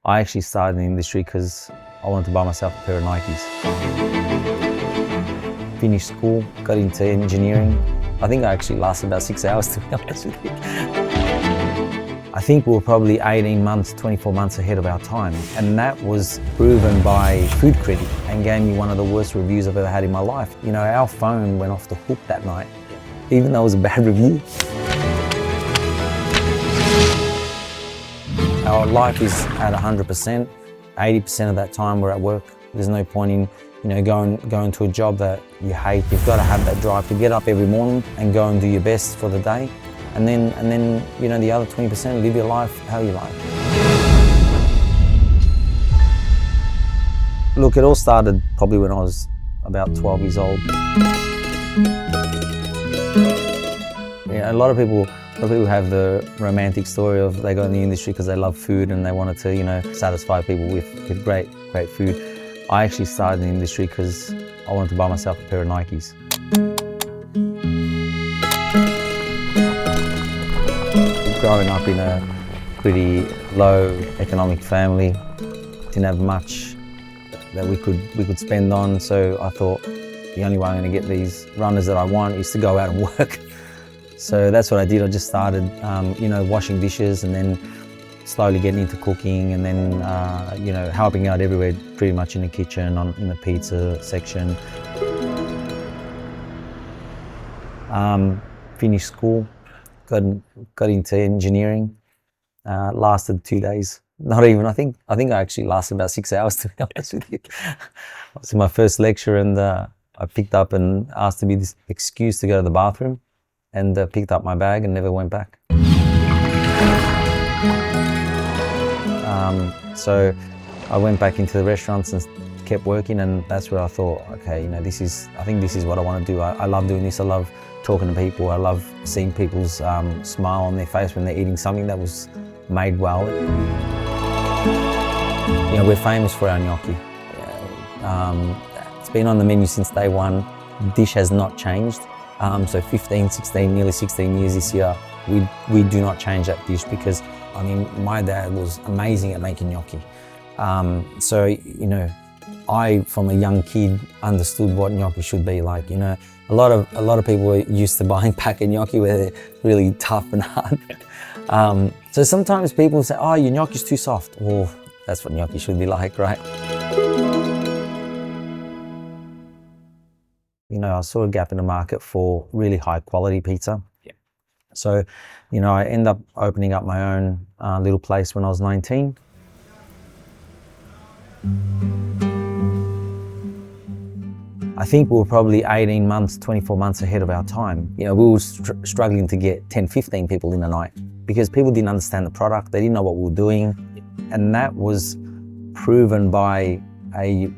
I actually started in the industry because I wanted to buy myself a pair of Nikes. Finished school, got into engineering. I think I actually lasted about 6 hours, to be honest with you. I think we were probably 18 months, 24 months ahead of our time. And that was proven by Food Critic and gave me one of the worst reviews I've ever had in my life. You know, our phone went off the hook that night, even though it was a bad review. Our life is at 100%. 80% of that time we're at work. There's no point in, going to a job that you hate. You've got to have that drive to get up every morning and go and do your best for the day. And then the other 20%, live your life how you like. Look, it all started probably when I was about 12 years old. A lot of people have the romantic story of they got in the industry because they love food and they wanted to, satisfy people with great food. I actually started in the industry because I wanted to buy myself a pair of Nikes. Growing up in a pretty low economic family, didn't have much that we could spend on, so I thought the only way I'm going to get these runners that I want is to go out and work. So that's what I did. I just started, washing dishes and then slowly getting into cooking and then, helping out everywhere, pretty much in the kitchen, in the pizza section. Finished school, got into engineering, lasted 2 days. Not even, I think I actually lasted about 6 hours, to be honest with you. I was in my first lecture and I picked up and asked to be excused to go to the bathroom. And picked up my bag and never went back. So I went back into the restaurants and kept working, and that's where I thought, okay, I think this is what I want to do. I love doing this. I love talking to people. I love seeing people's smile on their face when they're eating something that was made well. We're famous for our gnocchi. It's been on the menu since day one. The dish has not changed. So 15, 16, nearly 16 years this year, we do not change that dish because, my dad was amazing at making gnocchi. I, from a young kid, understood what gnocchi should be like. A lot of people are used to buying packet gnocchi where they're really tough and hard. So sometimes people say, oh, your gnocchi's too soft. Well, that's what gnocchi should be like, right? I saw a gap in the market for really high quality pizza. Yeah. So, I ended up opening up my own little place when I was 19. I think we were probably 18 months, 24 months ahead of our time. We were struggling to get 10, 15 people in a night because people didn't understand the product. They didn't know what we were doing. And that was proven by a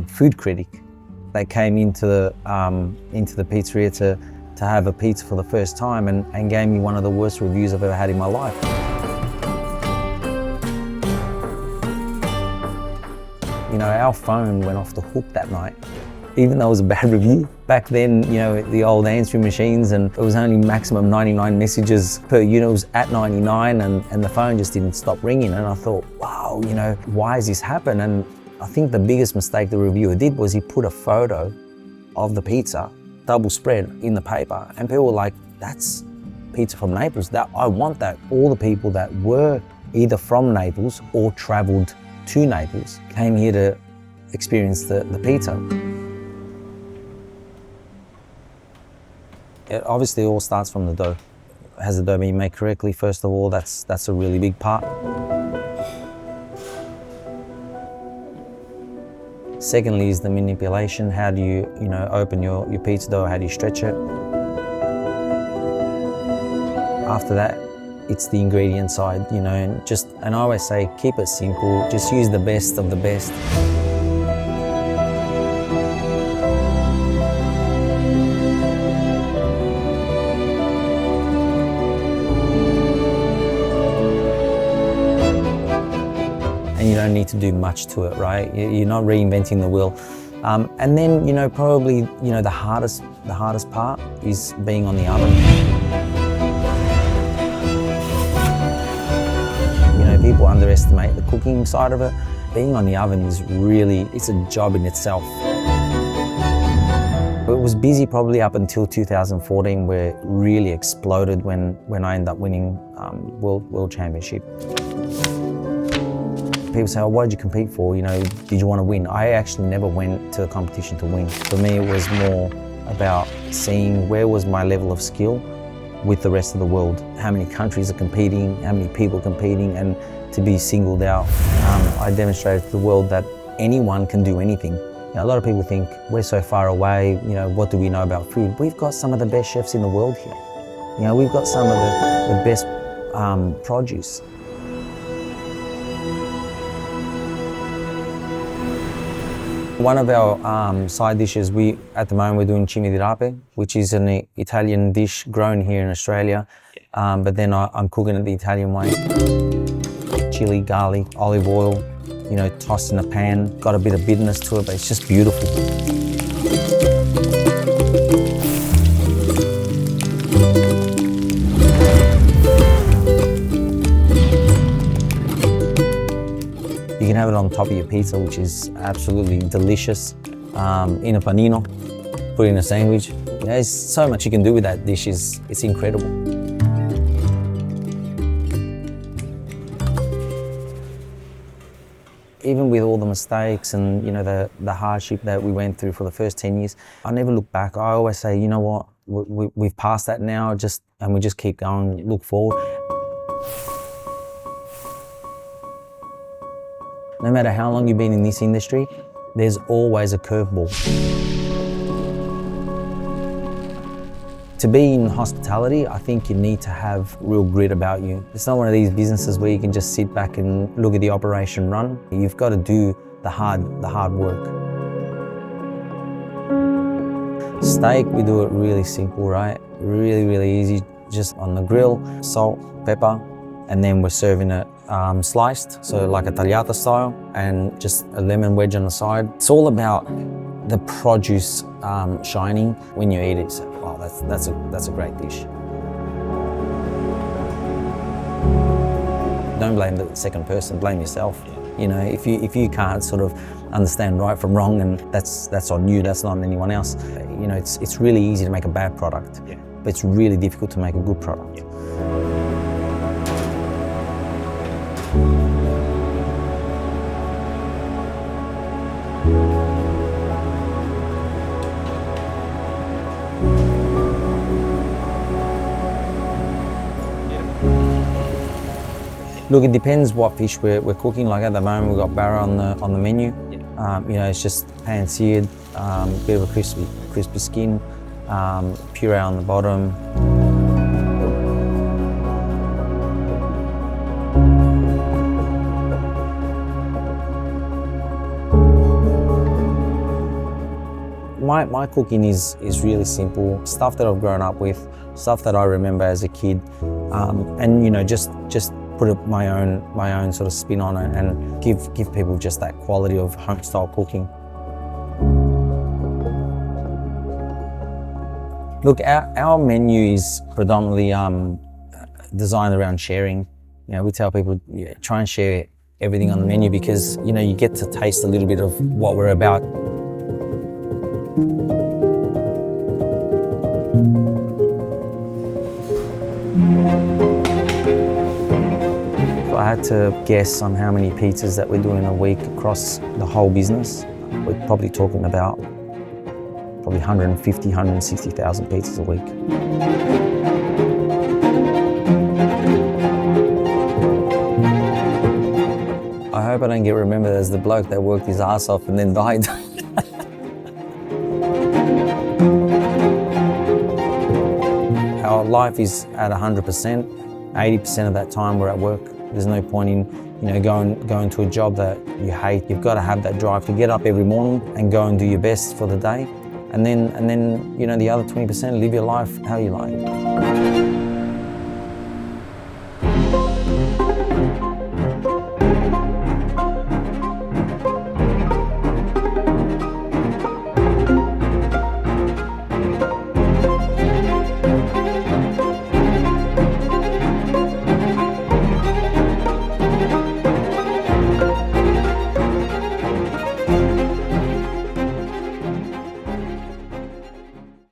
food critic. They came into the pizzeria to have a pizza for the first time and gave me one of the worst reviews I've ever had in my life. Our phone went off the hook that night, even though it was a bad review. Back then, the old answering machines, and it was only maximum 99 messages per unit. It was at 99 and the phone just didn't stop ringing. And I thought, wow, why has this happened? And I think the biggest mistake the reviewer did was he put a photo of the pizza, double spread, in the paper. And people were like, that's pizza from Naples. I want that. All the people that were either from Naples or traveled to Naples came here to experience the pizza. It obviously all starts from the dough. Has the dough been made correctly? First of all, that's a really big part. Secondly is the manipulation. How do you, open your pizza dough? How do you stretch it? After that, it's the ingredient side, and I always say, keep it simple. Just use the best of the best. And you don't need to do much to it, right? You're not reinventing the wheel. And then, probably, the hardest part is being on the oven. people underestimate the cooking side of it. Being on the oven is really, it's a job in itself. It was busy probably up until 2014, where it really exploded when I ended up winning World Championship. People say, oh, what did you compete for? You know, did you want to win? I actually never went to the competition to win. For me, it was more about seeing where was my level of skill with the rest of the world. How many countries are competing, how many people are competing, and to be singled out. I demonstrated to the world that anyone can do anything. You know, a lot of people think we're so far away, you know, what do we know about food? We've got some of the best chefs in the world here. You know, we've got some of the best produce. One of our side dishes, at the moment we're doing cime di rape, which is an Italian dish grown here in Australia, but then I'm cooking it the Italian way. Chili, garlic, olive oil, you know, tossed in a pan, got a bit of bitterness to it, but it's just beautiful. You can have it on top of your pizza, which is absolutely delicious. In a panino, put it in a sandwich. You know, there's so much you can do with that dish, it's incredible. Even with all the mistakes and, you know, the hardship that we went through for the first 10 years, I never look back. I always say, you know what, we've passed that now, and we just keep going, look forward. No matter how long you've been in this industry, there's always a curveball. To be in hospitality, I think you need to have real grit about you. It's not one of these businesses where you can just sit back and look at the operation run. You've got to do the hard work. Steak, we do it really simple, right? Really, really easy. Just on the grill, salt, pepper, and then we're serving it sliced, so like a tagliata style, and just a lemon wedge on the side. It's all about the produce shining when you eat it. So, wow, that's a great dish. Don't blame the second person, blame yourself. You know, if you can't sort of understand right from wrong, and that's on you, that's not on anyone else. You know, it's really easy to make a bad product, but it's really difficult to make a good product. Look, it depends what fish we're cooking. Like at the moment, we've got barra on the menu. You know, it's just pan seared, bit of a crispy skin, puree on the bottom. My cooking is really simple. Stuff that I've grown up with, stuff that I remember as a kid, and you know, just put my own sort of spin on it and give people just that quality of home style cooking. Look, our menu is predominantly designed around sharing. You know, we tell people, try and share everything on the menu, because you know, you get to taste a little bit of what we're about. If I had to guess on how many pizzas that we're doing a week across the whole business, we're probably talking about 150, 160,000 pizzas a week. I hope I don't get remembered as the bloke that worked his ass off and then died. Our life is at 100%. 80% of that time we're at work. There's no point in, you know, going to a job that you hate. You've got to have that drive to get up every morning and go and do your best for the day. And then, you know, the other 20%, live your life how you like.